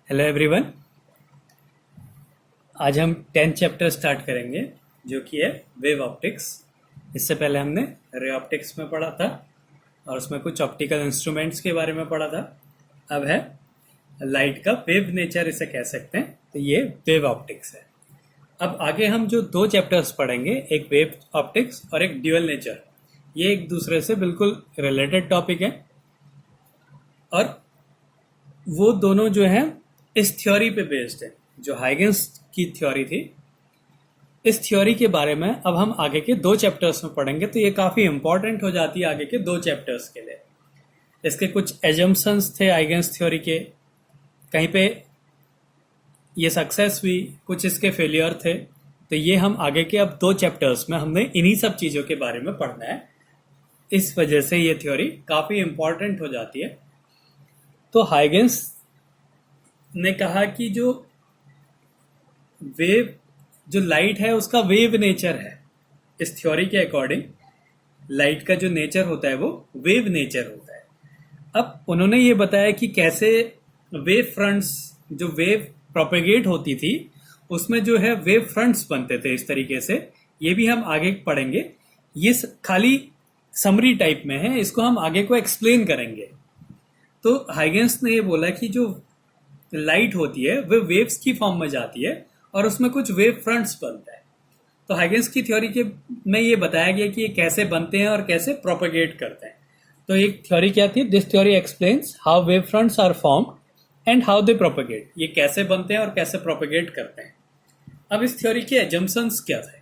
Hello everyone. आज हम 10th chapter start करेंगे जो कि है वेव ऑप्टिक्स। इससे पहले हमने रे ऑप्टिक्स में पढ़ा था और उसमें कुछ ऑप्टिकल इंस्ट्रूमेंट्स के बारे में पढ़ा था। अब है लाइट का वेव नेचर, इसे कह सकते हैं, तो ये वेव ऑप्टिक्स है। अब आगे हम जो दो चैप्टर्स पढ़ेंगे, एक वेव ऑप्टिक्स और एक ड्यूअल नेचर, ये एक दूसरे से बिल्कुल रिलेटेड टॉपिक है और वो दोनों जो हैं इस थ्योरी पे बेस्ड है, जो हाइगेंस की थ्योरी थी। इस थ्योरी के बारे में अब हम आगे के दो चैप्टर्स में पढ़ेंगे, तो ये काफ़ी इंपॉर्टेंट हो जाती है आगे के दो चैप्टर्स के लिए। इसके कुछ एजम्पशंस थे हाइगेंस थ्योरी के, कहीं पे ये सक्सेस हुई, कुछ इसके फेलियर थे। तो ये हम आगे के अब दो चैप्टर्स में हमने इन्हीं सब चीज़ों के बारे में पढ़ना है। इस वजह से ये थ्योरी काफ़ी इंपॉर्टेंट हो जाती है। तो हाइगेंस ने कहा कि जो लाइट है उसका वेव नेचर है। इस थ्योरी के अकॉर्डिंग लाइट का जो नेचर होता है वो वेव नेचर होता है। अब उन्होंने ये बताया कि कैसे वेव फ्रंट्स, जो वेव प्रोपेगेट होती थी उसमें जो है वेव फ्रंट्स बनते थे इस तरीके से। ये भी हम आगे पढ़ेंगे। ये खाली समरी टाइप में है, इसको हम आगे को एक्सप्लेन करेंगे। तो हाइगेंस ने ये बोला कि जो लाइट होती है वो वेव्स की फॉर्म में जाती है और उसमें कुछ वेव फ्रंट्स बनता है। तो हाइगेंस की थ्योरी के में ये बताया गया कि ये कैसे बनते हैं और कैसे प्रोपेगेट करते हैं। तो एक थ्योरी क्या थी? This theory explains how wave fronts are formed and how they propagate. ये कैसे बनते हैं और कैसे प्रोपेगेट करते हैं। अब इस थ्योरी के एजम्पशंस क्या थे?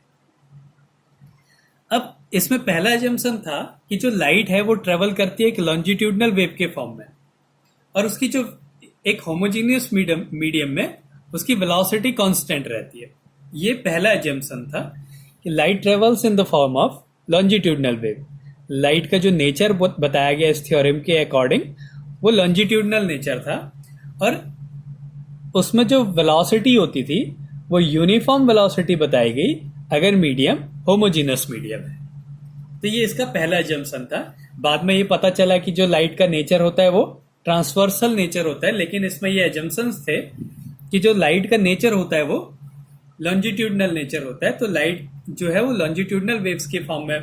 अब इसमें पहला एजम्पशन था कि जो लाइट है वो ट्रेवल करती है एक लॉन्जिट्यूडनल वेव के फॉर्म में, और उसकी जो एक होमोजीनियस मीडियम में उसकी वेलोसिटी कांस्टेंट रहती है। ये पहला एजम्पशन था कि light travels in the form of longitudinal wave. Light का जो नेचर बताया गया इस थ्योरम के अकॉर्डिंग वो लॉन्जिट्यूडनल नेचर था, और उसमें जो वेलोसिटी होती थी वो यूनिफॉर्म वेलोसिटी बताई गई अगर मीडियम होमोजीनियस मीडियम है। तो ये इसका पहला एजम्पशन था। बाद में ये पता चला कि जो लाइट का नेचर होता है वो ट्रांसवर्सल नेचर होता है, लेकिन इसमें ये एजम्पशंस थे कि जो लाइट का नेचर होता है वो लॉन्जिट्यूडनल नेचर होता है। तो लाइट जो है वो लॉन्जिट्यूडनल वेव्स के फॉर्म में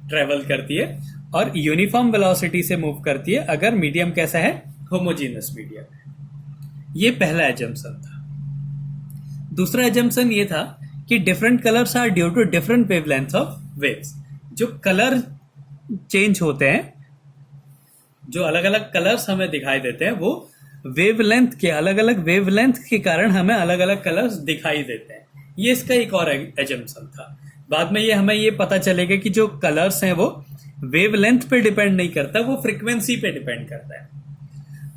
ट्रेवल करती है और यूनिफॉर्म वेलोसिटी से मूव करती है अगर मीडियम कैसा है? होमोजीनियस मीडियम है। ये पहला एजम्पशन था। दूसरा एजम्पशन ये था कि different colours are due to different wavelengths of waves. जो कलर चेंज होते हैं, जो अलग अलग कलर्स हमें दिखाई देते हैं, वो वेवलेंथ के, अलग अलग वेवलेंथ के कारण हमें अलग अलग कलर्स दिखाई देते हैं। ये इसका एक और एजम्पशन था। बाद में ये हमें ये पता चलेगा कि जो कलर्स हैं वो वेवलेंथ पे डिपेंड नहीं करता, वो फ्रीक्वेंसी पे डिपेंड करता है।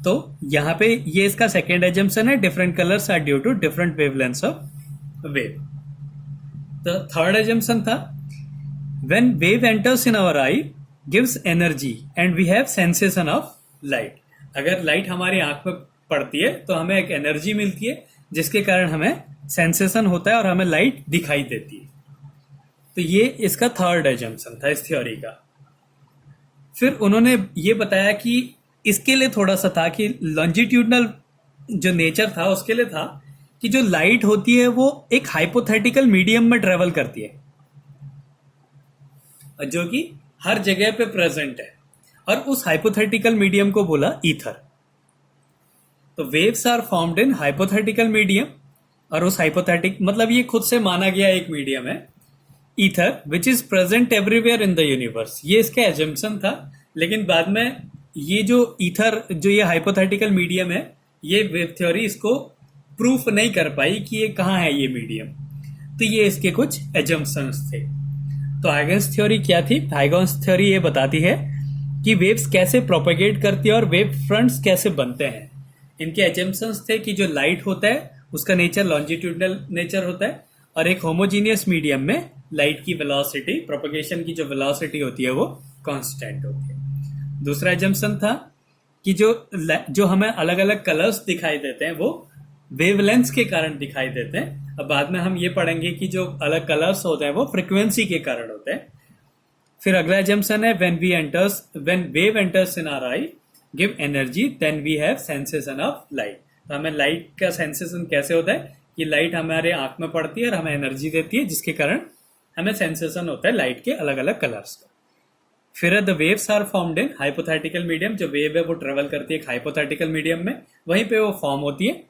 तो यहाँ पे ये इसका सेकेंड एजम्पशन है, different colours are due to different wavelengths of wave. तो थर्ड एजम्पशन था when wave enters in our eye gives energy and we have sensation of light. अगर लाइट हमारी आंख में पड़ती है तो हमें एक एनर्जी मिलती है जिसके कारण हमें सेंसेशन होता है और हमें लाइट दिखाई देती है। तो ये इसका थर्ड एजम्पशन था इस थ्योरी का। फिर उन्होंने ये बताया कि इसके लिए थोड़ा सा था कि लॉन्जिट्यूडनल जो नेचर था उसके लिए था कि जो लाइट होती है वो एक हाइपोथेटिकल मीडियम में ट्रेवल करती है जो कि हर जगह पे प्रेजेंट है, और उस हाइपोथेटिकल मीडियम को बोला ईथर। तो waves are formed in hypothetical medium, और उस हाइपोथेटिक मतलब ये खुद से माना गया एक मीडियम है ether which is present everywhere in the universe. ये इसका एजम्पशन था, लेकिन बाद में ये जो ईथर, जो ये हाइपोथेटिकल मीडियम है, ये वेव थ्योरी इसको प्रूफ नहीं कर पाई कि ये कहाँ है ये मीडियम। तो ये इसके कुछ एजम्पशंस थे। तो हाइगेंस थ्योरी क्या थी? हाइगेंस थ्योरी ये बताती है कि वेव्स कैसे प्रोपेगेट करती है और वेव फ्रंट्स कैसे बनते हैं। इनके एजम्पशंस थे कि जो लाइट होता है उसका नेचर लॉन्जिट्यूडनल नेचर होता है, और एक होमोजीनियस मीडियम में लाइट की वेलोसिटी, प्रोपेगेशन की जो वेलोसिटी होती है वो कांस्टेंट होती है। दूसरा एजम्पशन था कि जो हमें अलग अलग कलर्स दिखाई देते हैं वो वेवलेंथ्स के कारण दिखाई देते हैं। अब बाद में हम ये पढ़ेंगे कि जो अलग कलर्स होते हैं वो फ्रीक्वेंसी के कारण होते हैं। फिर अगला एजम्पशन है when wave enters in our eye give energy then we have sensation of light. तो हमें लाइट का सेंसेशन कैसे होता है कि लाइट हमारे आंख में पड़ती है और हमें एनर्जी देती है, जिसके कारण हमें सेंसेशन होता है लाइट के अलग अलग कलर्स का। फिर the waves are formed in hypothetical medium. जो वेव है वो ट्रेवल करती है एक हाइपोथेटिकल मीडियम में, वहीं पे वो फॉर्म होती है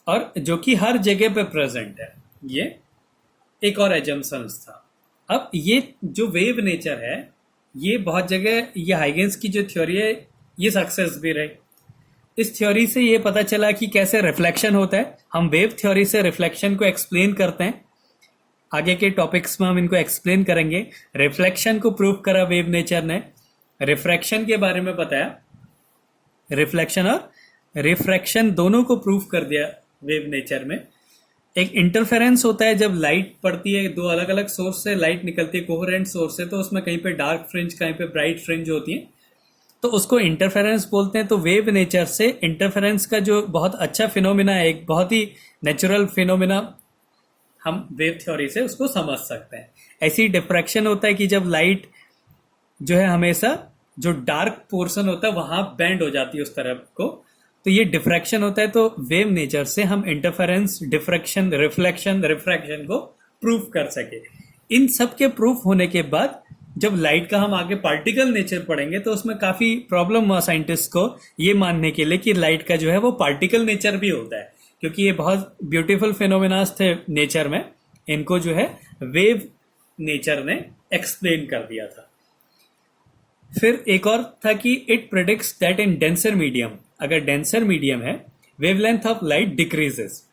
और जो कि हर जगह पे प्रेजेंट है। ये एक और एजम्पशंस था। अब ये जो वेव नेचर है ये बहुत जगह, ये हाइगेंस की जो थ्योरी है ये सक्सेस भी रही। इस थ्योरी से ये पता चला कि कैसे रिफ्लेक्शन होता है। हम वेव थ्योरी से रिफ्लेक्शन को एक्सप्लेन करते हैं, आगे के टॉपिक्स में हम इनको एक्सप्लेन करेंगे। रिफ्लेक्शन को प्रूव करा वेव नेचर ने, रिफ्रैक्शन के बारे में बताया, रिफ्लेक्शन और रिफ्रैक्शन दोनों को प्रूव कर दिया वेव नेचर में। एक इंटरफेरेंस होता है जब लाइट पड़ती है, दो अलग अलग सोर्स से लाइट निकलती है, कोहेरेंट सोर्स से, तो उसमें कहीं पे डार्क फ्रिंज कहीं पे ब्राइट फ्रिंज होती है, तो उसको इंटरफेरेंस बोलते हैं। तो वेव नेचर से इंटरफेरेंस का जो बहुत अच्छा फिनोमिना है, एक बहुत ही नेचुरल फिनोमिना, हम वेव थ्योरी से उसको समझ सकते हैं। ऐसी डिफ्रैक्शन होता है कि जब लाइट जो है हमेशा जो डार्क पोर्शन होता है वहां बेंड हो जाती है उस तरफ को, तो ये डिफ्रैक्शन होता है। तो वेव नेचर से हम इंटरफेरेंस, डिफ्रैक्शन, रिफ्लेक्शन, रिफ्रैक्शन को प्रूफ कर सके। इन सब के प्रूफ होने के बाद जब लाइट का हम आगे पार्टिकल नेचर पढ़ेंगे तो उसमें काफी प्रॉब्लम हुआ साइंटिस्ट को ये मानने के लिए कि लाइट का जो है वो पार्टिकल नेचर भी होता है, क्योंकि ये बहुत ब्यूटीफुल फिनोमिनास थे नेचर में, इनको जो है वेव नेचर ने एक्सप्लेन कर दिया था। फिर एक और था कि it predicts that in denser medium, अगर डेंसर मीडियम है, वेवलेंथ ऑफ लाइट डिक्रीजेस।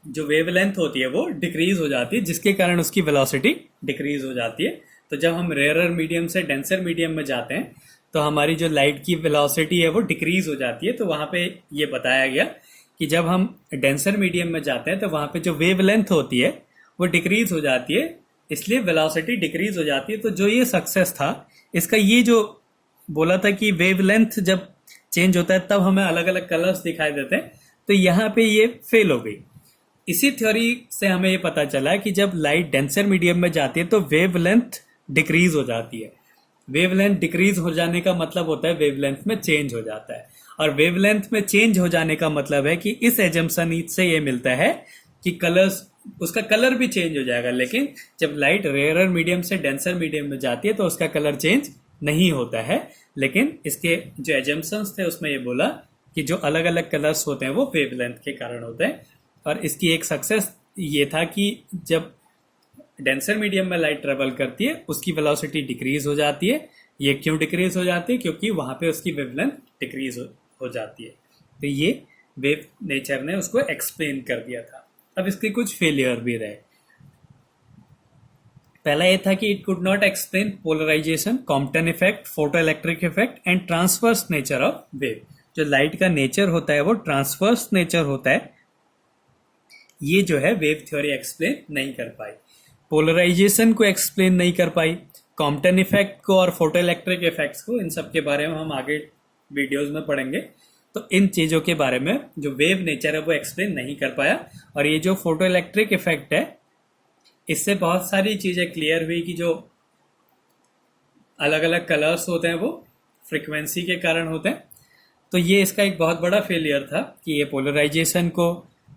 जो वेवलेंथ होती है वो डिक्रीज हो जाती है, जिसके कारण उसकी वेलोसिटी डिक्रीज हो जाती है। तो जब हम रेयरर मीडियम से डेंसर मीडियम में जाते हैं तो हमारी जो लाइट की वेलोसिटी है वो डिक्रीज हो जाती है। तो वहां पे ये बताया गया कि जब हम डेंसर मीडियम में जाते हैं तो वहां पे जो वेवलेंथ होती है वो डिक्रीज हो जाती है, इसलिए वेलोसिटी डिक्रीज हो जाती है। तो जो ये सक्सेस था इसका, ये जो बोला था कि वेवलेंथ जब चेंज होता है तब हमें अलग अलग कलर्स दिखाई देते हैं, तो यहाँ पे ये फेल हो गई। इसी थ्योरी से हमें ये पता चला कि जब लाइट डेंसर मीडियम में जाती है तो वेवलेंथ डिक्रीज हो जाती है। वेवलेंथ डिक्रीज हो जाने का मतलब होता है वेवलेंथ में चेंज हो जाता है, और वेवलेंथ में चेंज हो जाने का मतलब है कि इस एजम्पशन से ये मिलता है कि कलर्स, उसका कलर भी चेंज हो जाएगा। लेकिन जब लाइट रेयरर मीडियम से डेंसर मीडियम में जाती है तो उसका कलर चेंज नहीं होता है। लेकिन इसके जो एजम्पशंस थे उसमें ये बोला कि जो अलग अलग कलर्स होते हैं वो वेवलेंथ के कारण होते हैं। और इसकी एक सक्सेस ये था कि जब डेंसर मीडियम में लाइट ट्रेवल करती है उसकी वेलोसिटी डिक्रीज हो जाती है। ये क्यों डिक्रीज हो जाती है? क्योंकि वहां पे उसकी वेवलेंथ डिक्रीज हो जाती है। तो ये वेव नेचर ने उसको एक्सप्लेन कर दिया था। अब इसके कुछ फेलियर भी रहे। पहला ये था कि it could not explain polarisation, Compton effect, photo electric effect and transverse nature of wave. जो लाइट का नेचर होता है वो ट्रांसवर्स नेचर होता है, ये जो है वेव थ्योरी एक्सप्लेन नहीं कर पाई। पोलराइजेशन को एक्सप्लेन नहीं कर पाई, कॉम्पटन इफेक्ट को और फोटो इलेक्ट्रिक इफेक्ट्स को, इन सब के बारे में हम आगे वीडियोस में पढ़ेंगे। तो इन चीज़ों के बारे में जो वेव नेचर है वो एक्सप्लेन नहीं कर पाया। और ये जो फोटो इलेक्ट्रिक इफेक्ट है इससे बहुत सारी चीज़ें क्लियर हुई कि जो अलग अलग कलर्स होते हैं वो फ्रिक्वेंसी के कारण होते हैं। तो ये इसका एक बहुत बड़ा फेलियर था कि ये पोलराइजेशन को,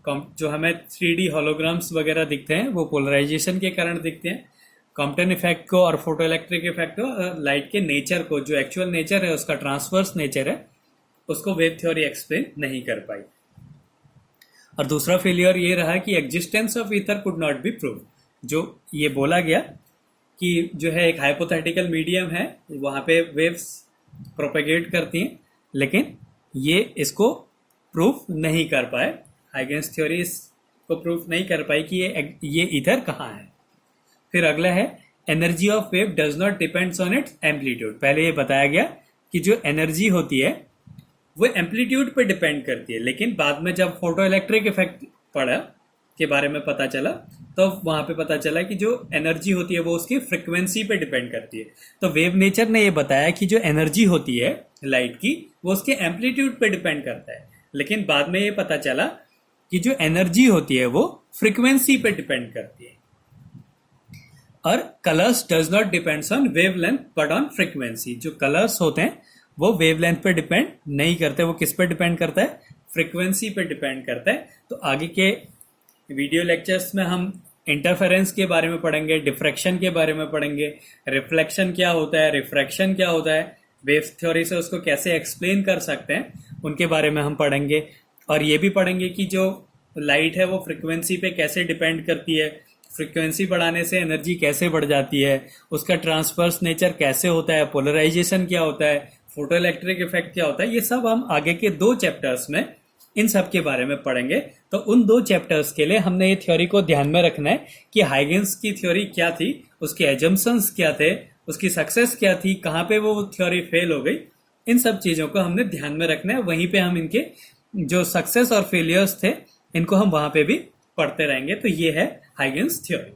जो हमें 3D होलोग्राम्स वगैरह दिखते हैं वो पोलराइजेशन के कारण दिखते हैं। कॉम्पटन इफेक्ट को और फोटो इलेक्ट्रिक इफेक्ट को, लाइट के नेचर को, जो एक्चुअल नेचर है उसका ट्रांसवर्स नेचर है, उसको वेव थ्योरी एक्सप्लेन नहीं कर पाई। और दूसरा फेलियर ये रहा कि existence of ether could not be prove. जो ये बोला गया कि जो है एक हाइपोथेटिकल मीडियम है, वहां पे वेव्स प्रोपेगेट करती हैं, लेकिन ये इसको प्रूफ नहीं कर पाए। हाइगेंस थ्योरी को प्रूफ नहीं कर पाई कि ये ईथर कहाँ है। फिर अगला है energy of wave does not depends on it's amplitude. पहले ये बताया गया कि जो एनर्जी होती है वो एम्पलीट्यूड पे डिपेंड करती है, लेकिन बाद में जब फोटो इलेक्ट्रिक इफेक्ट पढ़ा के बारे में पता चला तो वहां पे पता चला कि जो एनर्जी होती है वो उसकी फ्रिक्वेंसी पे डिपेंड करती है। तो वेव नेचर ने ये बताया कि जो एनर्जी होती है लाइट की वो उसके एम्पलीट्यूड पे डिपेंड करता है, लेकिन बाद में ये पता चला कि जो एनर्जी होती है वो फ्रिक्वेंसी पे डिपेंड करती है। और colours does not depends on wavelength but on frequency. जो कलर्स होते हैं वो वेवलेंथ पे डिपेंड नहीं करते, वो किस पे डिपेंड करता है? फ्रिक्वेंसी पे डिपेंड करता है। तो आगे के वीडियो लेक्चर्स में हम इंटरफेरेंस के बारे में पढ़ेंगे, डिफ्रैक्शन के बारे में पढ़ेंगे, रिफ्लेक्शन क्या होता है, रिफ्रैक्शन क्या होता है, वेव थ्योरी से उसको कैसे एक्सप्लेन कर सकते हैं, उनके बारे में हम पढ़ेंगे। और ये भी पढ़ेंगे कि जो लाइट है वो फ्रिक्वेंसी पे कैसे डिपेंड करती है, फ्रिक्वेंसी बढ़ाने से एनर्जी कैसे बढ़ जाती है, उसका ट्रांसवर्स नेचर कैसे होता है, पोलराइजेशन क्या होता है, फोटो इलेक्ट्रिक इफेक्ट क्या होता है। ये सब हम आगे के 2 चैप्टर्स में इन सब के बारे में पढ़ेंगे। तो उन 2 चैप्टर्स के लिए हमने ये थ्योरी को ध्यान में रखना है कि हाइगेंस की थ्योरी क्या थी, उसके एजम्पशंस क्या थे, उसकी सक्सेस क्या थी, कहाँ पे वो थ्योरी फेल हो गई। इन सब चीजों को हमने ध्यान में रखना है। वहीं पे हम इनके जो सक्सेस और फेलियर्स थे इनको हम वहां पे भी पढ़ते रहेंगे। तो ये है हाइगेंस थ्योरी।